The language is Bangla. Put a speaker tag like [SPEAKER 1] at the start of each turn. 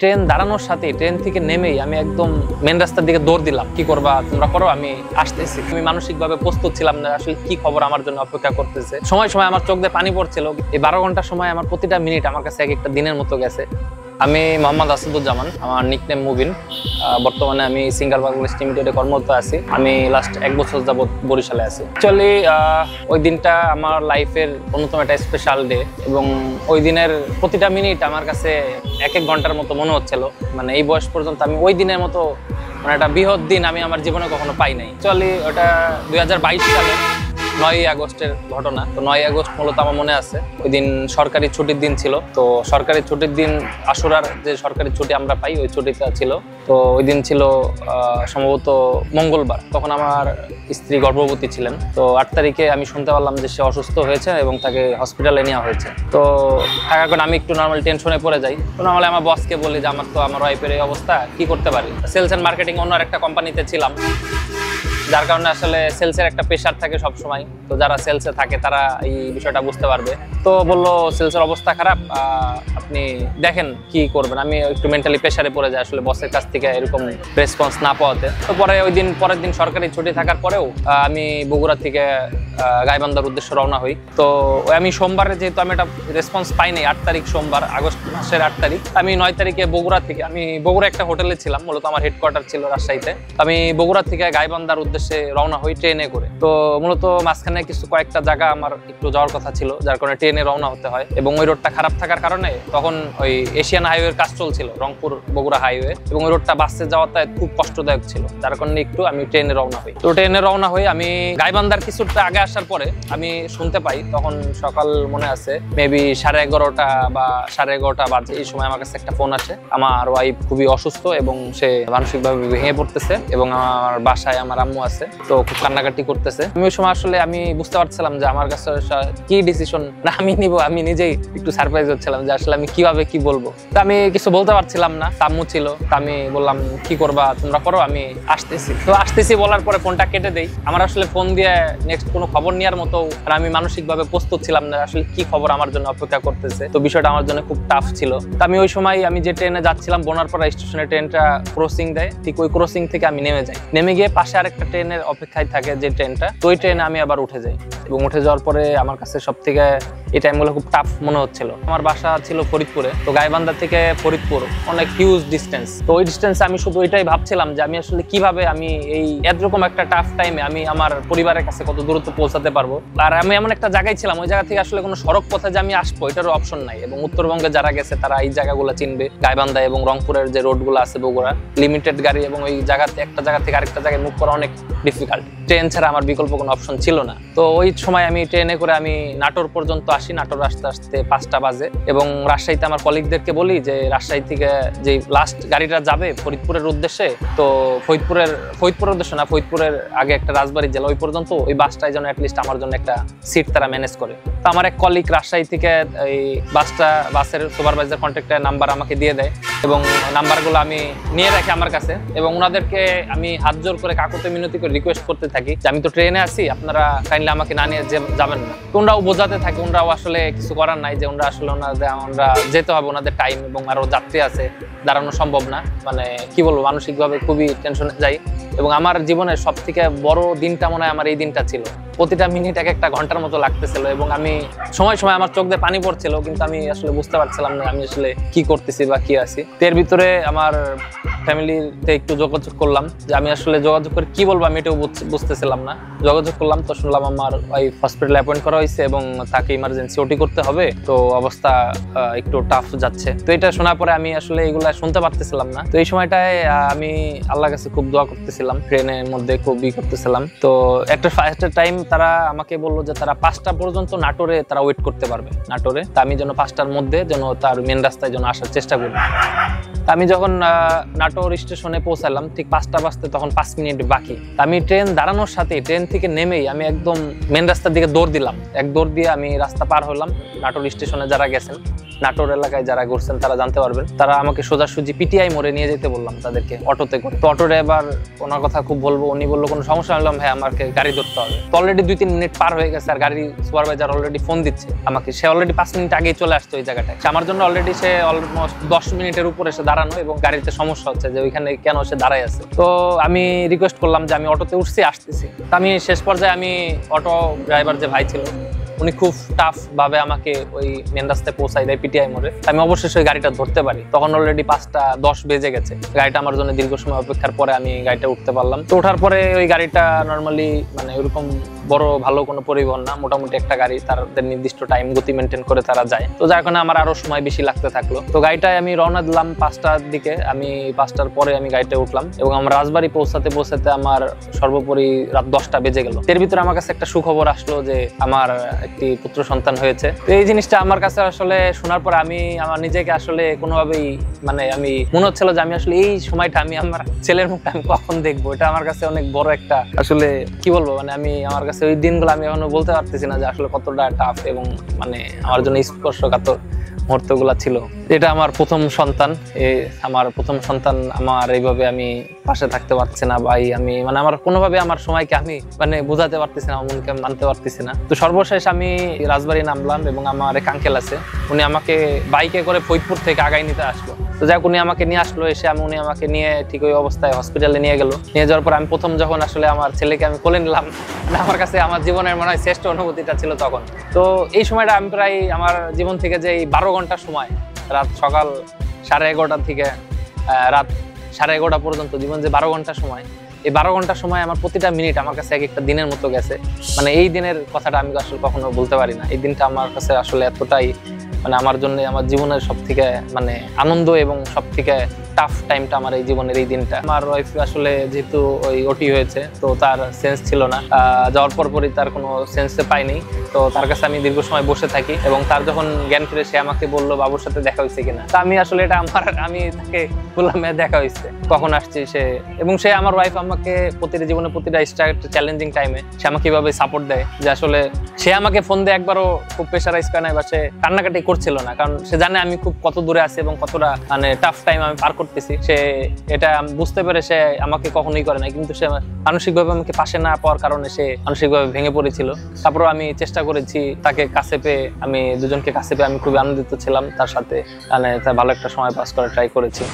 [SPEAKER 1] ট্রেন দাঁড়ানোর সাথে ট্রেন থেকে নেমেই আমি একদম মেন রাস্তার দিকে দৌড় দিলাম। কি করবা তোমরা করো, আমি আসতেছি। আমি মানসিকভাবে প্রস্তুত ছিলাম না আসলে কি খবর আমার জন্য অপেক্ষা করতেছে। সময় সময় আমার চোখ দিয়ে পানি পড়ছিল। এই 12 ঘন্টার সময় আমার প্রতিটা মিনিট আমার কাছে এক একটা দিনের মতো গেছে। আমি মোহাম্মদ আসাদুজ্জামান, আমার নিকনেম মুবিন। বর্তমানে আমি সিঙ্গার বাংলাদেশ লিমিটেডে কর্মরত আছি। আমি লাস্ট 1 বছর যাবত বরিশালে আছি। অ্যাকচুয়ালি ওই দিনটা আমার লাইফের অন্যতম একটা স্পেশাল ডে এবং ওই দিনের প্রতিটা মিনিট আমার কাছে এক ঘন্টার মতো মনে হচ্ছিল। মানে এই বয়স পর্যন্ত আমি ওই দিনের মতো মানে একটা বৃহৎ দিন আমি আমার জীবনে কখনো পাই নাই। অ্যাকচুয়ালি ওটা 2022 সালে 9ই আগস্টের ঘটনা। তো 9ই আগস্ট মূলত আমার মনে আছে ওই দিন সরকারি ছুটির দিন ছিল। তো সরকারি ছুটির দিন আশুরার যে সরকারি ছুটি আমরা পাই ওই ছুটিটা ছিল। তো ওই দিন ছিল সম্ভবত মঙ্গলবার। তখন আমার স্ত্রী গর্ভবতী ছিলেন। তো 8 তারিখে আমি শুনতে পারলাম যে সে অসুস্থ হয়েছে এবং তাকে হসপিটালে নেওয়া হয়েছে। তো থাকার কারণে আমি একটু নর্মাল টেনশনে পড়ে যাই। তো নর্মালি আমার বসকে বলি যে আমার ওয়াইফের এই অবস্থা, কি করতে পারি। সেলস অ্যান্ড মার্কেটিং অন্য একটা কোম্পানিতে ছিলাম, যার কারণে আসলে সেলসের একটা প্রেশার থাকে সব সময়। তো যারা সেলসে থাকে তারা এই বিষয়টা বুঝতে পারবে। তো বললো সেলসের অবস্থা খারাপ, আপনি দেখেন কি করবেন। আমি একটু মেন্টালি প্রেশারে পড়ে যাই আসলে বসের কাছ থেকে এরকম রেসপন্স না পাওয়াতে। তো পরের দিন সরকারি ছুটি থাকার পরেও আমি বগুড়া থেকে গাইবান্ধার উদ্দেশ্যে রওনা হই। তো আমি সোমবারে যেহেতু আমি একটা রেসপন্স পাইনি, 8 তারিখ সোমবার, আগস্ট মাসের 8 তারিখ, আমি 9 তারিখে বগুড়া থেকে, আমি বগুড়া একটা হোটেলে ছিলাম, মূলত আমার হেডকোয়ার্টার ছিল রাজশাহীতে। আমি বগুড়া থেকে গাইবান্ধার উদ্দেশ্যে রওনা হই ট্রেনে করে। তো মূলত মাঝখানে কয়েকটা জায়গা আমার একটু যাওয়ার কথা ছিল, যার কারণে ট্রেনে রওনা হতে হয়। এবং ওই রোডটা খারাপ থাকার কারণে তখন ওই এশিয়ান হাইওয়ের কাজ চলছিল, রংপুর বগুড়া হাইওয়ে, এবং ওই রোডটা বাসে যাওয়াটা খুব কষ্টদায়ক ছিল, যার কারণে একটু আমি ট্রেনে রওনা হই। তো ট্রেনে রওনা হই আমি গাইবান্ধার কিছুটা আগে আসার পরে আমি শুনতে পাই, তখন সকাল মনে আছে মেবি 11:30 বা 11:30 বাজে। এই সময় আমার কাছে একটা ফোন আসে। আমার ওয়াইফ খুবই অসুস্থ এবং সে মানসিকভাবে ভেঙে পড়তেছে এবং আমার বাসায় আমার আম্মু আছে, তো খুব কান্নাকাটি করতেছে। আমি ওই সময় আসলে আমি বুঝতে পারছিলাম যে আমার কাছে কি ডিসিশন না আমি নিব। আমি নিজেই একটু সারপ্রাইজ হচ্ছিলাম যে আসলে আমি কিভাবে কি বলবো। তো আমি কিছু বলতে পারছিলাম না, আম্মু ছিল। তো আমি বললাম কি করবা তোমরা করো, আমি আসতেছি। তো আসতেছি বলার পরে ফোনটা কেটে দেই। আমার আসলে ফোন দিয়ে নেক্সট কোনো খবর নেওয়ার মতো আমি মানসিকভাবে প্রস্তুত ছিলাম না আসলে কি খবর আমার জন্য অপেক্ষা করতেছে। তো বিষয়টা আমার জন্য খুব টাফ ছিল। তো আমি ওই সময় আমি যে ট্রেনে যাচ্ছিলাম বনারপাড়া স্টেশনে ট্রেনটা ক্রসিং দেয়, ঠিক ওই ক্রসিং থেকে আমি নেমে যাই। নেমে গিয়ে পাশে আরেকটা ট্রেনের অপেক্ষায় থাকে যে ট্রেনটা, তো ওই ট্রেনে আমি আবার উঠে যাই। এবং উঠে যাওয়ার পরে আমার কাছে সব থেকে এই টাইমগুলো খুব টাফ মনে হচ্ছিল। আমার বাসা ছিল ফরিদপুরে। তো গাইবান্ধা থেকে ফরিদপুর অনেক হিউজ ডিস্টেন্স। তো ওই ডিস্টেন্সে আমি শুধু এটাই ভাবছিলাম যে আমি আসলে কিভাবে আমি এই এরকম একটা টাফ টাইমে আমি আমার পরিবারের কাছে কত দূরত্ব পৌঁছাতে পারবো। আর আমি এমন একটা জায়গায় ছিলাম, ওই জায়গা থেকে আসলে কোনো সড়ক পথে যে আমি আসবো এটারও অপশন নাই। এবং উত্তরবঙ্গে যারা গেছে তারা এই জায়গাগুলো চিনবে। গাইবান্ধা এবং রংপুরের যে রোডগুলো আছে বগুড়া, লিমিটেড গাড়ি এবং ওই জায়গাতে একটা জায়গা থেকে আরেকটা জায়গায় মুভ করা অনেক ডিফিকাল্ট। ট্রেন ছাড়া আমার বিকল্প কোনো অপশন ছিল না। তো ওই সময় আমি ট্রেনে করে আমি নাটোর পর্যন্ত আসি। নাটোর আসতে আসতে 5টা বাজে এবং রাজশাহীতে আমার কলিগদেরকে বলি যে রাজশাহী থেকে যে লাস্ট গাড়িটা যাবে ফরিদপুরের উদ্দেশ্যে, তো ফরিদপুরের উদ্দেশ্যে না, ফরিদপুরের আগে একটা রাজবাড়ী জেলা, ওই পর্যন্ত ওই বাসটাই যেন অ্যাটলিস্ট আমার জন্য একটা সিট তারা ম্যানেজ করে। তো আমার এক কলিগ রাজশাহী থেকে এই বাসের সুপারভাইজার কন্ট্রাক্টর নাম্বার আমাকে দিয়ে দেয় এবং নাম্বারগুলো আমি নিয়ে রাখি আমার কাছে। এবং ওনাদেরকে আমি হাত জোর করে কাকুতে মিনতি করে রিকোয়েস্ট করতে থাকি যে আমি তো ট্রেনে আছি, আপনারা কাইন্ডলি আমাকে না নিয়ে যাবেন না। তো ওনারাও বোঝাতে থাকে, ওনারাও আসলে কিছু করার নাই যে ওনারা আসলে ওনারা যেতে হবে, ওনাদের টাইম এবং আরো যাত্রী আছে, দাঁড়ানো সম্ভব না। মানে কি বলবো, মানসিকভাবে খুবই টেনশনে যাই। এবং আমার জীবনের সব থেকে বড় দিনটা মনে হয় আমার এই দিনটা ছিল। প্রতিটা মিনিট এক একটা ঘন্টার মতো লাগতেছিল এবং আমি সময় সময় আমার চোখ দিয়ে পানি পড়ছিল, কিন্তু আমি আসলে বুঝতে পারছিলাম না আমি আসলে কি করতেছি বা কি আছি। এর ভিতরে আমার ফ্যামিলিতে একটু যোগাযোগ করলাম যে আমি আসলে যোগাযোগ করে কি বলবো আমি এটাও বুঝতেছিলাম না। যোগাযোগ করলাম, তো শুনলাম আমার ওয়াইফ হসপিটালে অ্যাপয়েন্ট করা হয়েছে এবং তাকে ইমার্জেন্সি ওটি করতে হবে, তো অবস্থা একটু টাফ যাচ্ছে। তো এটা শোনার পরে আমি আসলে এগুলা শুনতে পারতেছিলাম না। তো এই সময়টায় আমি আল্লাহর কাছে খুব দোয়া করতেছিলাম, ট্রেনের মধ্যে খুব করতেছিলাম। তো একটা টাইম তারা আমাকে বললো যে তারা 5টা পর্যন্ত নাটোরে তারা ওয়েট করতে পারবে নাটোরে। তা আমি যেন 5টার মধ্যে যেন তার মেন রাস্তায় যেন আসার চেষ্টা করি। আমি যখন নাটোর স্টেশনে পৌঁছালাম ঠিক 5টা বাজতে তখন 5 মিনিট বাকি। আমি ট্রেন দাঁড়ানোর সাথে ট্রেন থেকে নেমেই আমি একদম মেন রাস্তার দিকে দৌড় দিলাম। এক দৌড় দিয়ে আমি রাস্তা পার হলাম। নাটোর স্টেশনে যারা গেছেন নাটোর এলাকায় যারা ঘুরছেন তারা জানতে পারবেন। তারা আমাকে সোজাসুজি পিটিআই মোড়ে নিয়ে যেতে বললাম তাদেরকে অটোতে করে। তো অটোরে এবার ওনার কথা খুব বলবো, উনি বললো কোনো সমস্যা হলাম, হ্যাঁ আমাকে গাড়ি ধরতে হবে। তো অলরেডি 2-3 মিনিট পার হয়ে গেছে আর গাড়ি সুপারভাইজার অলরেডি ফোন দিচ্ছে আমাকে। সে অলরেডি 5 মিনিট আগেই চলে আসতো ওই জায়গাটায়। আমার জন্য অলরেডি সে অলমোস্ট 10 মিনিটের উপরে এসে দাঁড়ানো এবং গাড়িতে সমস্যা হচ্ছে যে ওইখানে কেন সে দাঁড়ায় আছে। তো আমি রিকোয়েস্ট করলাম যে আমি অটোতে উঠছি, আসতেছি। তো আমি শেষ পর্যায়ে আমি অটো ড্রাইভার যে ভাই ছিল উনি খুব টাফ ভাবে আমাকে ওই মেন রাস্তায় পৌঁছাই দেয় পিটিআই মোড়ে। আমি অবশেষে ওই গাড়িটা ধরতে পারি। তখন অলরেডি 5টা 10 বেজে গেছে। গাড়িটা আমার জন্য দীর্ঘ সময় অপেক্ষার পরে আমি গাড়িটা উঠতে পারলাম। তো ওঠার পরে ওই গাড়িটা নর্মালি মানে ওইরকম বড় ভালো কোনো পরিবহন না, মোটামুটি একটা গাড়ি, তাদের নির্দিষ্ট টাইম গতি মেনটেন করে তারা যায়। তো যার কারণে আমার আরো সময় বেশি লাগতে থাকলো। তো গাড়িটায় আমি রওনা দিলাম 5টার দিকে। আমি 5টার পরে আমি গাড়িটা উঠলাম এবং আমার রাজবাড়ি পৌঁছাতে আমার সর্বোপরি রাত 10টা বেজে গেল। এর ভিতরে আমার কাছে একটা সুখবর আসলো যে আমার একটি পুত্র সন্তান হয়েছে। তো এই জিনিসটা আমার কাছে আসলে শোনার পর আমি আমার নিজেকে আসলে কোনোভাবেই মানে আমি মনে হচ্ছিল যে আমি আসলে এই সময়টা আমি আমার ছেলের মুখটা আমি কখন দেখবো। এটা আমার কাছে অনেক বড় একটা আসলে কি বলবো, মানে আমি আমার কাছে ওই দিনগুলো আমি এখনো বলতে পারতেছি না যে আসলে কতটা টাফ এবং মানে আমার জন্য স্পর্শকাতর মুহূর্তগুলা ছিল। এটা আমার প্রথম সন্তান। আমার প্রথম সন্তান, আমার এইভাবে আমি পাশে থাকতে পারছি না ভাই। আমি মানে আমার কোনোভাবে আমার সময়কে আমি মানে বোঝাতে পারতেছি না, আমার মনকে মানতে পারতেছি না। তো সর্বশেষ আমি রাজবাড়ি নামলাম এবং আমার এক আঙ্কেল আছে, উনি আমাকে বাইকে করে ফরিদপুর থেকে আগাই নিতে আসলো। তো যাক উনি আমাকে নিয়ে আসলো, এসে উনি আমাকে নিয়ে ঠিক ওই অবস্থায় হসপিটালে নিয়ে গেল। নিয়ে যাওয়ার পর আমি প্রথম যখন আসলে আমার ছেলেকে আমি কোলে নিলাম, আমার কাছে আমার জীবনের মনে হয় শ্রেষ্ঠ অনুভূতিটা ছিল তখন। তো এই সময়টা আমি প্রায় আমার জীবন থেকে যে 12 ঘন্টা সময়, রাত সকাল 11:30 থেকে রাত 11:30 পর্যন্ত জীবন যে 12 ঘন্টা সময়, এই 12 ঘন্টা সময় আমার প্রতিটা মিনিট আমার কাছে এক একটা দিনের মতো গেছে। মানে এই দিনের কথাটা আমি আসলে কখনো বলতে পারি না। এই দিনটা আমার কাছে আসলে এতটাই মানে আমার জন্য আমার জীবনের সব থেকে মানে আনন্দ এবং সব থেকে টাফ টাইমটা আমার এই জীবনের এই দিনটা। আমার ওয়াইফ আসলে যেহেতু ওই ওটি হয়েছে, তো তার সেন্স ছিল না। যাওয়ার পরই তার কোনো সেন্সে পাইনি। তো তার কাছে আমি দীর্ঘ সময় বসে থাকি এবং তার যখন জ্ঞান ফিরে সে আমাকে বললো বাবুর সাথে দেখা হয়েছে কিনা। তা আমি আসলে এটা আমি তাকে বললাম দেখা হয়েছে, কখন আসছে সে। এবং সে আমার ওয়াইফ আমাকে প্রতিটা জীবনে প্রতিটা চ্যালেঞ্জিং টাইমে সে আমাকে এভাবে সাপোর্ট দেয় যে আসলে সে আমাকে ফোন দিয়ে একবারও খুব প্রেশারাইজ করে না বা সে কান্নাকাটি করছিল না, কারণ সে জানে আমি খুব কত দূরে আছি এবং কতটা মানে টাফ টাইম আমি পার করতেছি। সে এটা বুঝতে পেরে সে আমাকে কখনোই করে না, কিন্তু সে মানসিকভাবে আমাকে পাশে না পাওয়ার কারণে সে মানসিকভাবে ভেঙে পড়েছিল। তারপরও আমি চেষ্টা করেছি তাকে কাছে পেয়ে, আমি দুজনকে কাছে পেয়ে আমি খুবই আনন্দিত ছিলাম। তার সাথে মানে ভালো একটা সময় পাস করার ট্রাই করেছি।